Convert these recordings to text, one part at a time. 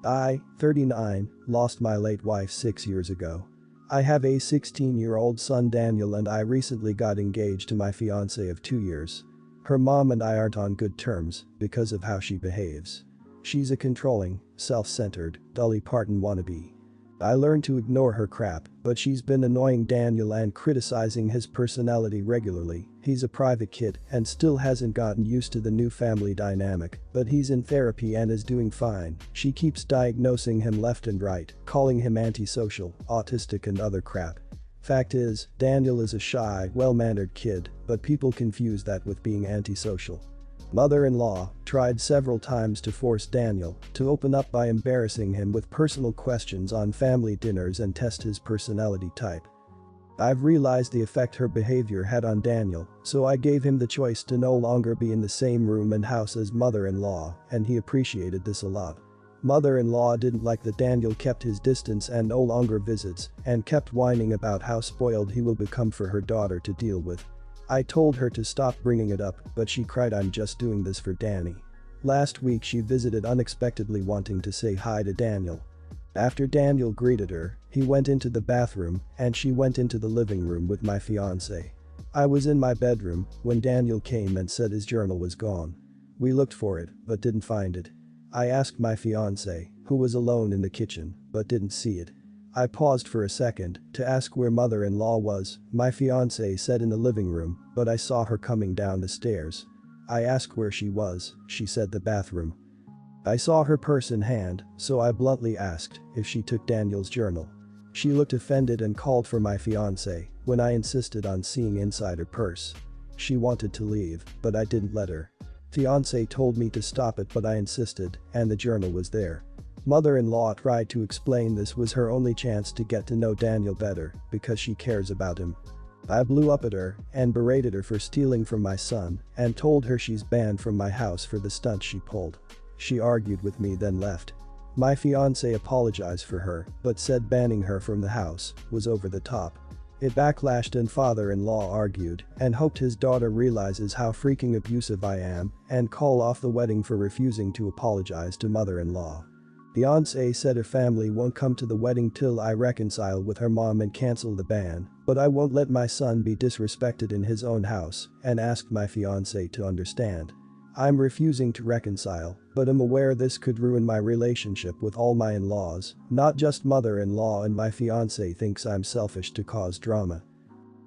I, 39, lost my late wife 6 years ago. I have a 16-year-old son Daniel and I recently got engaged to my fiancée of 2 years. Her mom and I aren't on good terms because of how she behaves. She's a controlling, self-centered, Dolly Parton wannabe. I learned to ignore her crap, but she's been annoying Daniel and criticizing his personality regularly. He's a private kid and still hasn't gotten used to the new family dynamic, but he's in therapy and is doing fine. She keeps diagnosing him left and right, calling him antisocial, autistic and other crap. Fact is, Daniel is a shy, well-mannered kid, but people confuse that with being antisocial. Mother-in-law tried several times to force Daniel to open up by embarrassing him with personal questions on family dinners and test his personality type. I've realized the effect her behavior had on Daniel, so I gave him the choice to no longer be in the same room and house as mother-in-law, and he appreciated this a lot. Mother-in-law didn't like that Daniel kept his distance and no longer visits, and kept whining about how spoiled he will become for her daughter to deal with. I told her to stop bringing it up, but she cried, "I'm just doing this for Danny." Last week she visited unexpectedly wanting to say hi to Daniel. After Daniel greeted her, he went into the bathroom and she went into the living room with my fiancé. I was in my bedroom when Daniel came and said his journal was gone. We looked for it, but didn't find it. I asked my fiancé, who was alone in the kitchen, but didn't see it. I paused for a second to ask where mother-in-law was. My fiancé said in the living room, but I saw her coming down the stairs. I asked where she was, she said the bathroom. I saw her purse in hand, so I bluntly asked if she took Daniel's journal. She looked offended and called for my fiancé when I insisted on seeing inside her purse. She wanted to leave, but I didn't let her. Fiancé told me to stop it, but I insisted, and the journal was there. Mother-in-law tried to explain this was her only chance to get to know Daniel better because she cares about him. I blew up at her and berated her for stealing from my son and told her she's banned from my house for the stunt she pulled. She argued with me, then left. My fiancé apologized for her but said banning her from the house was over the top. It backlashed and father-in-law argued and hoped his daughter realizes how freaking abusive I am and call off the wedding for refusing to apologize to mother-in-law. Fiancé said her family won't come to the wedding till I reconcile with her mom and cancel the ban, but I won't let my son be disrespected in his own house and asked my fiancé to understand. I'm refusing to reconcile, but am aware this could ruin my relationship with all my in-laws, not just mother-in-law, and my fiancé thinks I'm selfish to cause drama.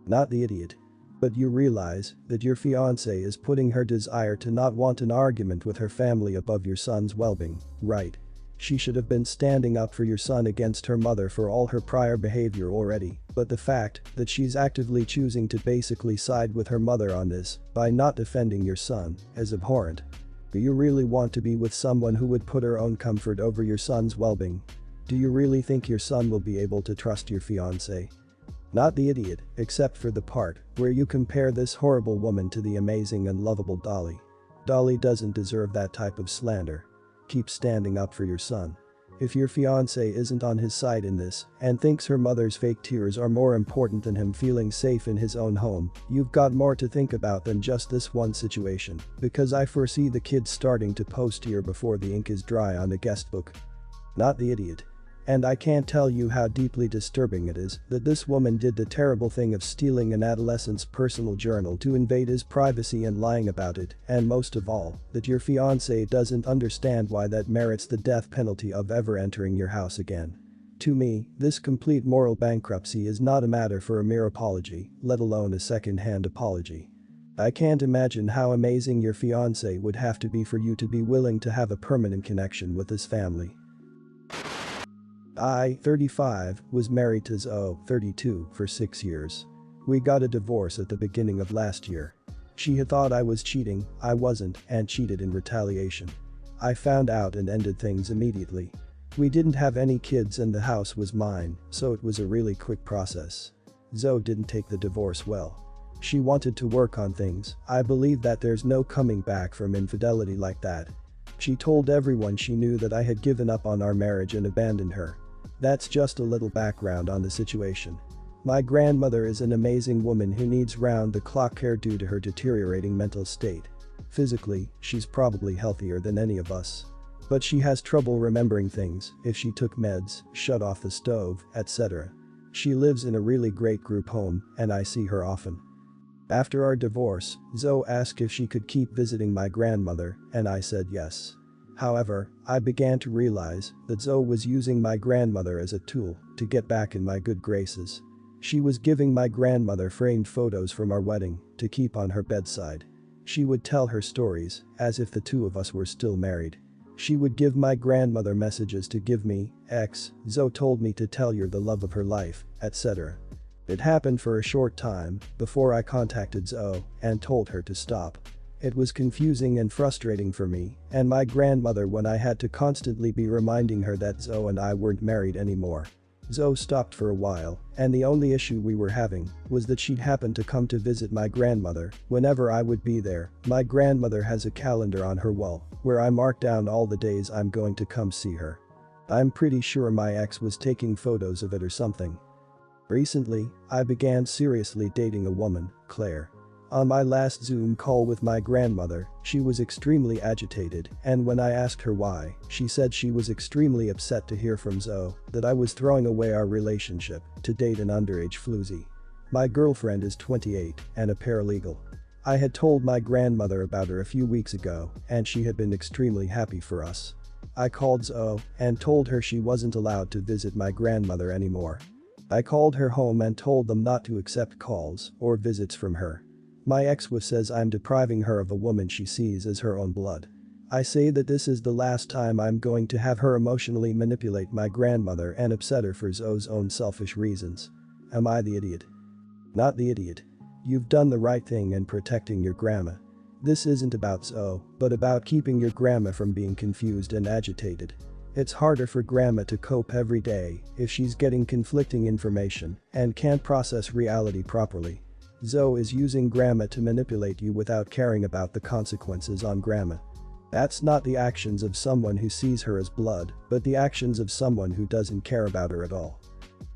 Not the idiot. But you realize that your fiancé is putting her desire to not want an argument with her family above your son's well-being, right? She should have been standing up for your son against her mother for all her prior behavior already, but the fact that she's actively choosing to basically side with her mother on this by not defending your son is abhorrent. Do you really want to be with someone who would put her own comfort over your son's well-being? Do you really think your son will be able to trust your fiancé? Not the idiot, except for the part where you compare this horrible woman to the amazing and lovable Dolly. Dolly doesn't deserve that type of slander. Keep standing up for your son. If your fiancé isn't on his side in this and thinks her mother's fake tears are more important than him feeling safe in his own home, you've got more to think about than just this one situation, because I foresee the kids starting to post here before the ink is dry on the guest book. Not the idiot. And I can't tell you how deeply disturbing it is that this woman did the terrible thing of stealing an adolescent's personal journal to invade his privacy and lying about it, and most of all, that your fiancé doesn't understand why that merits the death penalty of ever entering your house again. To me, this complete moral bankruptcy is not a matter for a mere apology, let alone a second-hand apology. I can't imagine how amazing your fiancé would have to be for you to be willing to have a permanent connection with his family. I, 35, was married to Zoe, 32, for 6 years. We got a divorce at the beginning of last year. She had thought I was cheating, I wasn't, and cheated in retaliation. I found out and ended things immediately. We didn't have any kids and the house was mine, so it was a really quick process. Zoe didn't take the divorce well. She wanted to work on things. I believe that there's no coming back from infidelity like that. She told everyone she knew that I had given up on our marriage and abandoned her. That's just a little background on the situation. My grandmother is an amazing woman who needs round-the-clock care due to her deteriorating mental state. Physically, she's probably healthier than any of us. But she has trouble remembering things if she took meds, shut off the stove, etc. She lives in a really great group home and I see her often. After our divorce, Zoe asked if she could keep visiting my grandmother and I said yes. However, I began to realize that Zoe was using my grandmother as a tool to get back in my good graces. She was giving my grandmother framed photos from our wedding to keep on her bedside. She would tell her stories as if the two of us were still married. She would give my grandmother messages to give me, Zoe told me to tell you're the love of her life, etc. It happened for a short time before I contacted Zoe and told her to stop. It was confusing and frustrating for me and my grandmother when I had to constantly be reminding her that Zoe and I weren't married anymore. Zoe stopped for a while and the only issue we were having was that she'd happen to come to visit my grandmother whenever I would be there. My grandmother has a calendar on her wall where I mark down all the days I'm going to come see her. I'm pretty sure my ex was taking photos of it or something. Recently, I began seriously dating a woman, Claire. On my last Zoom call with my grandmother, she was extremely agitated and when I asked her why, she said she was extremely upset to hear from Zoe that I was throwing away our relationship to date an underage floozy. My girlfriend is 28 and a paralegal. I had told my grandmother about her a few weeks ago and she had been extremely happy for us. I called Zoe and told her she wasn't allowed to visit my grandmother anymore. I called her home and told them not to accept calls or visits from her. My ex-wife says I'm depriving her of a woman she sees as her own blood. I say that this is the last time I'm going to have her emotionally manipulate my grandmother and upset her for Zoe's own selfish reasons. Am I the idiot? Not the idiot. You've done the right thing in protecting your grandma. This isn't about Zoe, but about keeping your grandma from being confused and agitated. It's harder for grandma to cope every day if she's getting conflicting information and can't process reality properly. Zoe is using grandma to manipulate you without caring about the consequences on grandma. That's not the actions of someone who sees her as blood, but the actions of someone who doesn't care about her at all.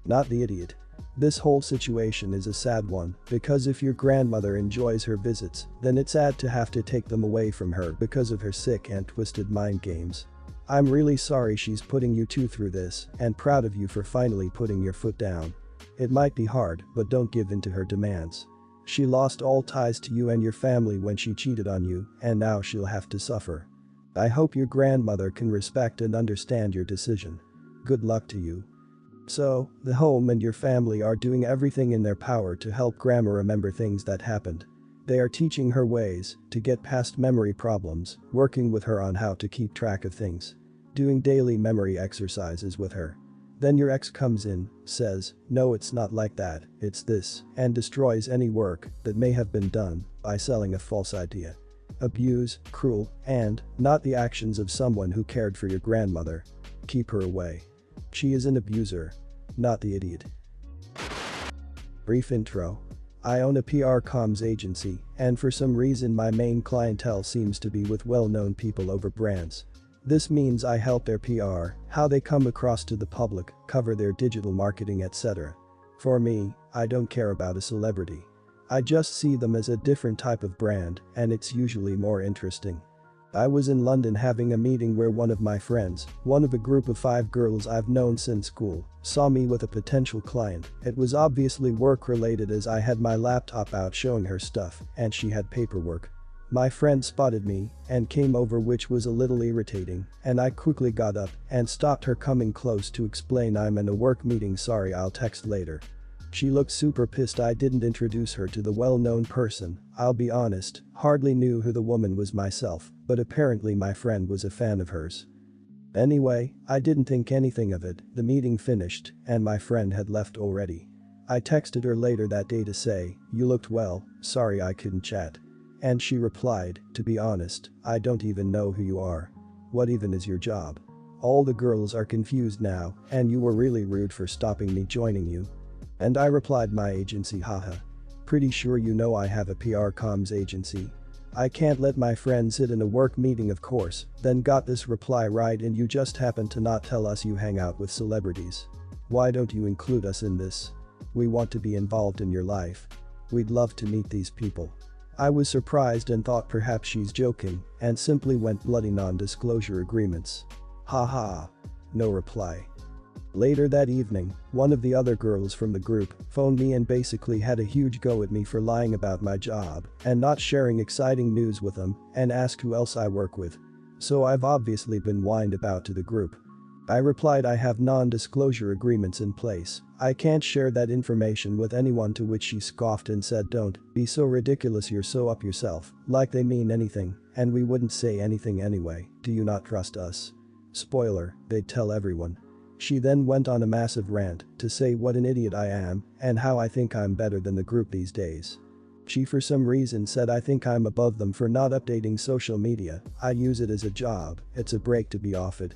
Not the idiot. This whole situation is a sad one because if your grandmother enjoys her visits, then it's sad to have to take them away from her because of her sick and twisted mind games. I'm really sorry she's putting you two through this and proud of you for finally putting your foot down. It might be hard, but don't give in to her demands. She lost all ties to you and your family when she cheated on you, and now she'll have to suffer. I hope your grandmother can respect and understand your decision. Good luck to you. So, the home and your family are doing everything in their power to help grandma remember things that happened. They are teaching her ways to get past memory problems, working with her on how to keep track of things, doing daily memory exercises with her. Then your ex comes in, says, no it's not like that, it's this, and destroys any work that may have been done by selling a false idea. Abuse, cruel, and not the actions of someone who cared for your grandmother. Keep her away. She is an abuser. Not the idiot. Brief intro. I own a PR comms agency, and for some reason my main clientele seems to be with well-known people over brands. This means I help their PR, how they come across to the public, cover their digital marketing etc. For me, I don't care about a celebrity. I just see them as a different type of brand and it's usually more interesting. I was in London having a meeting where one of my friends, one of a group of 5 girls I've known since school, saw me with a potential client. It was obviously work related as I had my laptop out showing her stuff and she had paperwork. My friend spotted me and came over, which was a little irritating, and I quickly got up and stopped her coming close to explain I'm in a work meeting, sorry I'll text later. She looked super pissed I didn't introduce her to the well-known person. I'll be honest, hardly knew who the woman was myself, but apparently my friend was a fan of hers. Anyway, I didn't think anything of it. The meeting finished and my friend had left already. I texted her later that day to say, you looked well, sorry I couldn't chat. And she replied, to be honest, I don't even know who you are. What even is your job? All the girls are confused now, and you were really rude for stopping me joining you. And I replied, my agency, haha. Pretty sure you know I have a PR comms agency. I can't let my friend sit in a work meeting, of course. Then got this reply, right, and you just happen to not tell us you hang out with celebrities. Why don't you include us in this? We want to be involved in your life. We'd love to meet these people. I was surprised and thought perhaps she's joking and simply went bloody non-disclosure agreements. Haha. No reply. Later that evening, one of the other girls from the group phoned me and basically had a huge go at me for lying about my job and not sharing exciting news with them and asked who else I work with. So I've obviously been whined about to the group. I replied I have non-disclosure agreements in place. I can't share that information with anyone, to which she scoffed and said, "Don't be so ridiculous, you're so up yourself, like they mean anything, and we wouldn't say anything anyway, do you not trust us?" Spoiler, they'd tell everyone. She then went on a massive rant to say what an idiot I am and how I think I'm better than the group these days. She for some reason said I think I'm above them for not updating social media. I use it as a job, it's a break to be off it.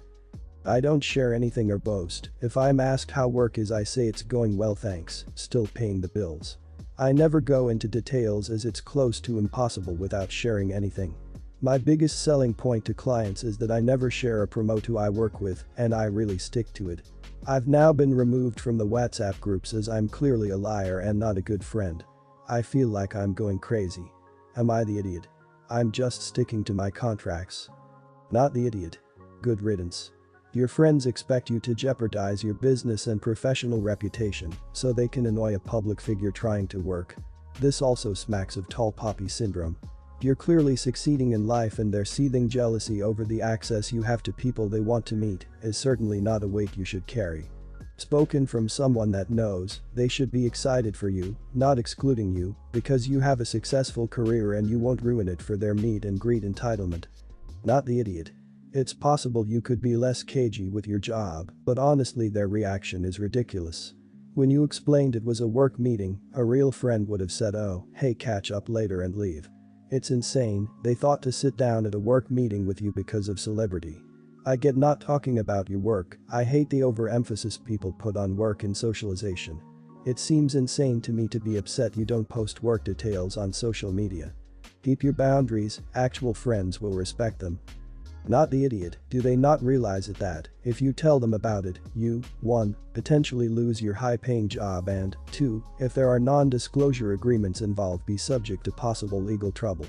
I don't share anything or boast. If I'm asked how work is, I say it's going well, thanks, still paying the bills. I never go into details as it's close to impossible without sharing anything. My biggest selling point to clients is that I never share or promote who I work with, and I really stick to it. I've now been removed from the WhatsApp groups as I'm clearly a liar and not a good friend. I feel like I'm going crazy. Am I the idiot? I'm just sticking to my contracts. Not the idiot. Good riddance. Your friends expect you to jeopardize your business and professional reputation so they can annoy a public figure trying to work. This also smacks of tall poppy syndrome. You're clearly succeeding in life, and their seething jealousy over the access you have to people they want to meet is certainly not a weight you should carry. Spoken from someone that knows they should be excited for you, not excluding you, because you have a successful career and you won't ruin it for their meet and greet entitlement. Not the idiot. It's possible you could be less cagey with your job, but honestly their reaction is ridiculous. When you explained it was a work meeting, a real friend would have said, "Oh, hey, catch up later," and leave. It's insane, they thought to sit down at a work meeting with you because of celebrity. I get not talking about your work. I hate the overemphasis people put on work and socialization. It seems insane to me to be upset you don't post work details on social media. Keep your boundaries, actual friends will respect them. Not the idiot. Do they not realize that if you tell them about it, you, 1, potentially lose your high-paying job, and 2, if there are non-disclosure agreements involved, be subject to possible legal trouble?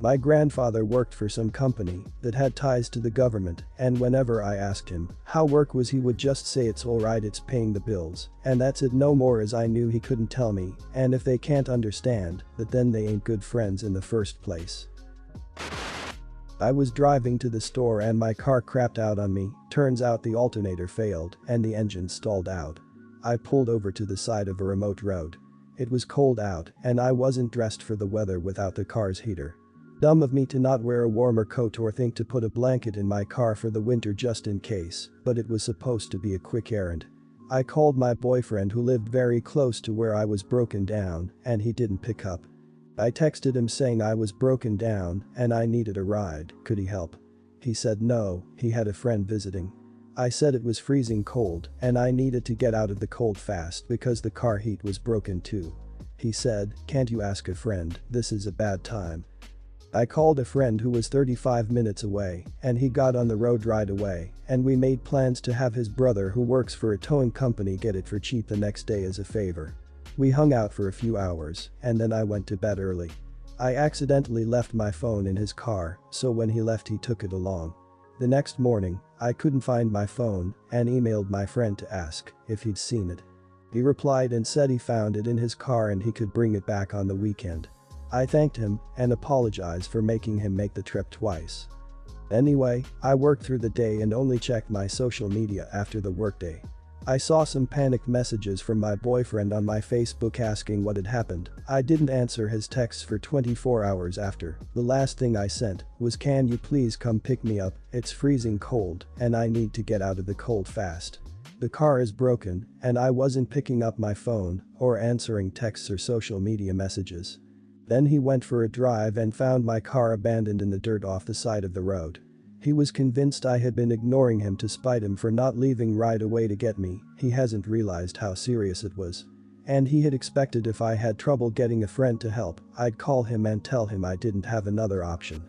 My grandfather worked for some company that had ties to the government, and whenever I asked him how work was, he would just say it's alright, it's paying the bills, and that's it, no more, as I knew he couldn't tell me, and if they can't understand that, then they ain't good friends in the first place. I was driving to the store and my car crapped out on me. Turns out the alternator failed and the engine stalled out. I pulled over to the side of a remote road. It was cold out and I wasn't dressed for the weather without the car's heater. Dumb of me to not wear a warmer coat or think to put a blanket in my car for the winter just in case, but it was supposed to be a quick errand. I called my boyfriend, who lived very close to where I was broken down, and he didn't pick up. I texted him saying I was broken down and I needed a ride, could he help? He said no, he had a friend visiting. I said it was freezing cold and I needed to get out of the cold fast because the car heat was broken too. He said, "Can't you ask a friend, this is a bad time." I called a friend who was 35 minutes away and he got on the road right away, and we made plans to have his brother, who works for a towing company, get it for cheap the next day as a favor. We hung out for a few hours and then I went to bed early. I accidentally left my phone in his car, so when he left he took it along. The next morning, I couldn't find my phone and emailed my friend to ask if he'd seen it. He replied and said he found it in his car and he could bring it back on the weekend. I thanked him and apologized for making him make the trip twice. Anyway, I worked through the day and only checked my social media after the workday. I saw some panicked messages from my boyfriend on my Facebook asking what had happened. I didn't answer his texts for 24 hours after. The last thing I sent was, "Can you please come pick me up? It's freezing cold and I need to get out of the cold fast. The car is broken," and I wasn't picking up my phone or answering texts or social media messages. Then he went for a drive and found my car abandoned in the dirt off the side of the road. He was convinced I had been ignoring him to spite him for not leaving right away to get me. He hasn't realized how serious it was. And he had expected if I had trouble getting a friend to help, I'd call him and tell him I didn't have another option.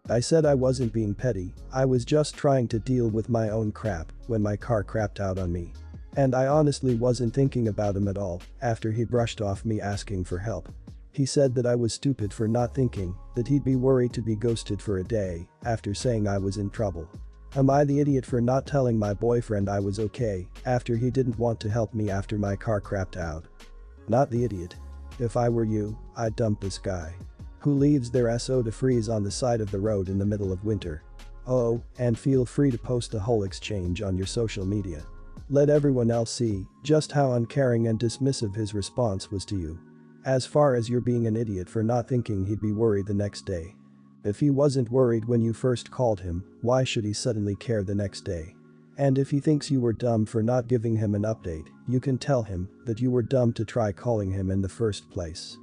I said I wasn't being petty, I was just trying to deal with my own crap when my car crapped out on me. And I honestly wasn't thinking about him at all after he brushed off me asking for help. He said that I was stupid for not thinking that he'd be worried to be ghosted for a day after saying I was in trouble. Am I the idiot for not telling my boyfriend I was okay after he didn't want to help me after my car crapped out? Not the idiot. If I were you, I'd dump this guy. Who leaves their SO to freeze on the side of the road in the middle of winter? Oh, and feel free to post the whole exchange on your social media. Let everyone else see just how uncaring and dismissive his response was to you. As far as you're being an idiot for not thinking he'd be worried the next day. If he wasn't worried when you first called him, why should he suddenly care the next day? And if he thinks you were dumb for not giving him an update, you can tell him that you were dumb to try calling him in the first place.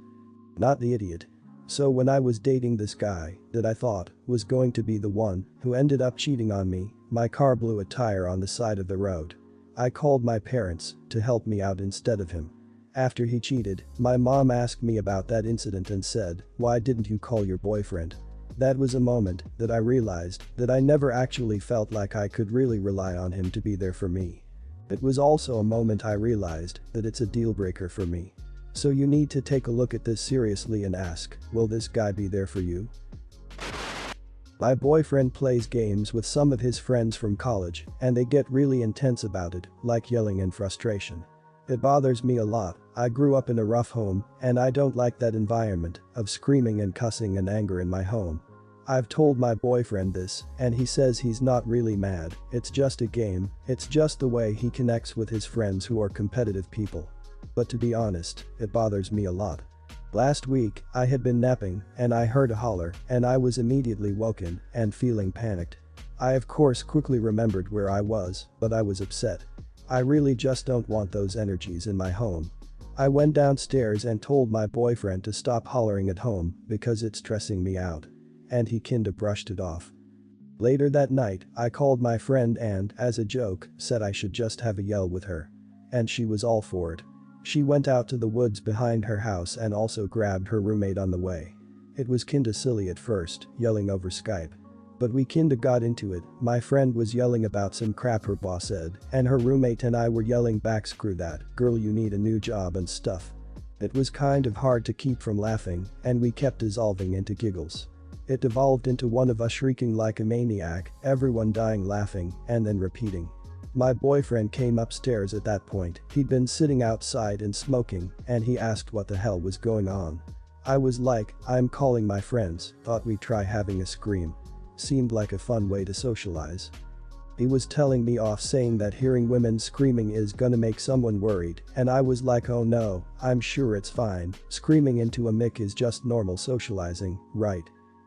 Not the idiot. So when I was dating this guy that I thought was going to be the one who ended up cheating on me, my car blew a tire on the side of the road. I called my parents to help me out instead of him. After he cheated, my mom asked me about that incident and said, "Why didn't you call your boyfriend?" That was a moment that I realized that I never actually felt like I could really rely on him to be there for me. It was also a moment I realized that it's a deal breaker for me. So you need to take a look at this seriously and ask, will this guy be there for you? My boyfriend plays games with some of his friends from college and they get really intense about it, like yelling in frustration. It bothers me a lot. I grew up in a rough home and I don't like that environment of screaming and cussing and anger in my home. I've told my boyfriend this and he says he's not really mad, it's just a game, it's just the way he connects with his friends who are competitive people. But to be honest, it bothers me a lot. Last week, I had been napping and I heard a holler and I was immediately woken and feeling panicked. I of course quickly remembered where I was, but I was upset. I really just don't want those energies in my home. I went downstairs and told my boyfriend to stop hollering at home because it's stressing me out. And he kinda brushed it off. Later that night, I called my friend and, as a joke, said I should just have a yell with her. And she was all for it. She went out to the woods behind her house and also grabbed her roommate on the way. It was kinda silly at first, yelling over Skype. But we kinda got into it. My friend was yelling about some crap her boss said, and her roommate and I were yelling back, "Screw that, girl, you need a new job," and stuff. It was kind of hard to keep from laughing, and we kept dissolving into giggles. It devolved into one of us shrieking like a maniac, everyone dying laughing, and then repeating. My boyfriend came upstairs at that point. He'd been sitting outside and smoking, and he asked what the hell was going on. I was like, "I'm calling my friends, thought we'd try having a scream." Seemed like a fun way to socialize. He was telling me off saying that hearing women screaming is gonna make someone worried, and I was like, oh no, I'm sure it's fine, screaming into a mic is just normal socializing, right?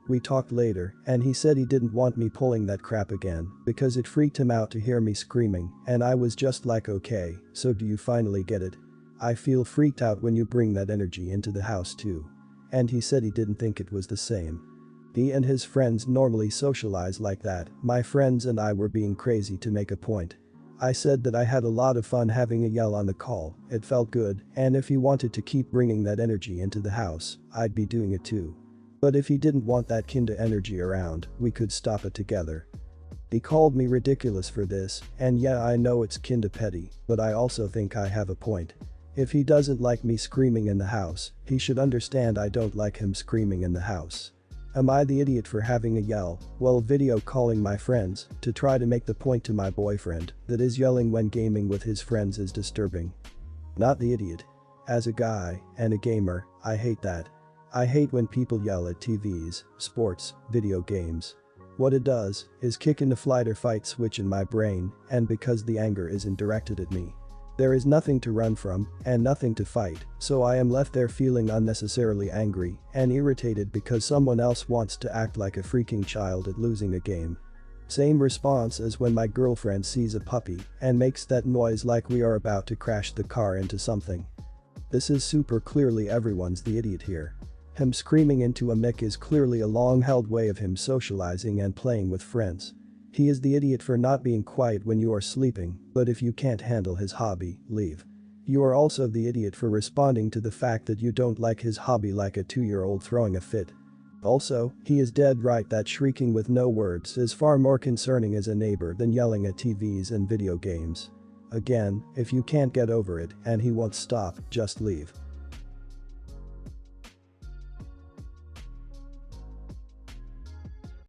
We talked later, and he said he didn't want me pulling that crap again because it freaked him out to hear me screaming, and I was just like, okay, so do you finally get it? I feel freaked out when you bring that energy into the house too. And he said he didn't think it was the same. He and his friends normally socialize like that. My friends and I were being crazy to make a point. I said that I had a lot of fun having a yell on the call, it felt good, and if he wanted to keep bringing that energy into the house, I'd be doing it too. But if he didn't want that kinda energy around, we could stop it together. He called me ridiculous for this, and yeah, I know it's kinda petty, but I also think I have a point. If he doesn't like me screaming in the house, he should understand I don't like him screaming in the house. Am I the idiot for having a yell while video calling my friends to try to make the point to my boyfriend that is yelling when gaming with his friends is disturbing? Not the idiot. As a guy and a gamer, I hate that. I hate when people yell at TVs, sports, video games. What it does is kick in the flight or fight switch in my brain, and because the anger isn't directed at me, there is nothing to run from and nothing to fight, so I am left there feeling unnecessarily angry and irritated because someone else wants to act like a freaking child at losing a game. Same response as when my girlfriend sees a puppy and makes that noise like we are about to crash the car into something. This is super clearly everyone's the idiot here. Him screaming into a mic is clearly a long-held way of him socializing and playing with friends. He is the idiot for not being quiet when you are sleeping, but if you can't handle his hobby, leave. You are also the idiot for responding to the fact that you don't like his hobby like a 2-year-old throwing a fit. Also, he is dead right that shrieking with no words is far more concerning as a neighbor than yelling at TVs and video games. Again, if you can't get over it and he won't stop, just leave.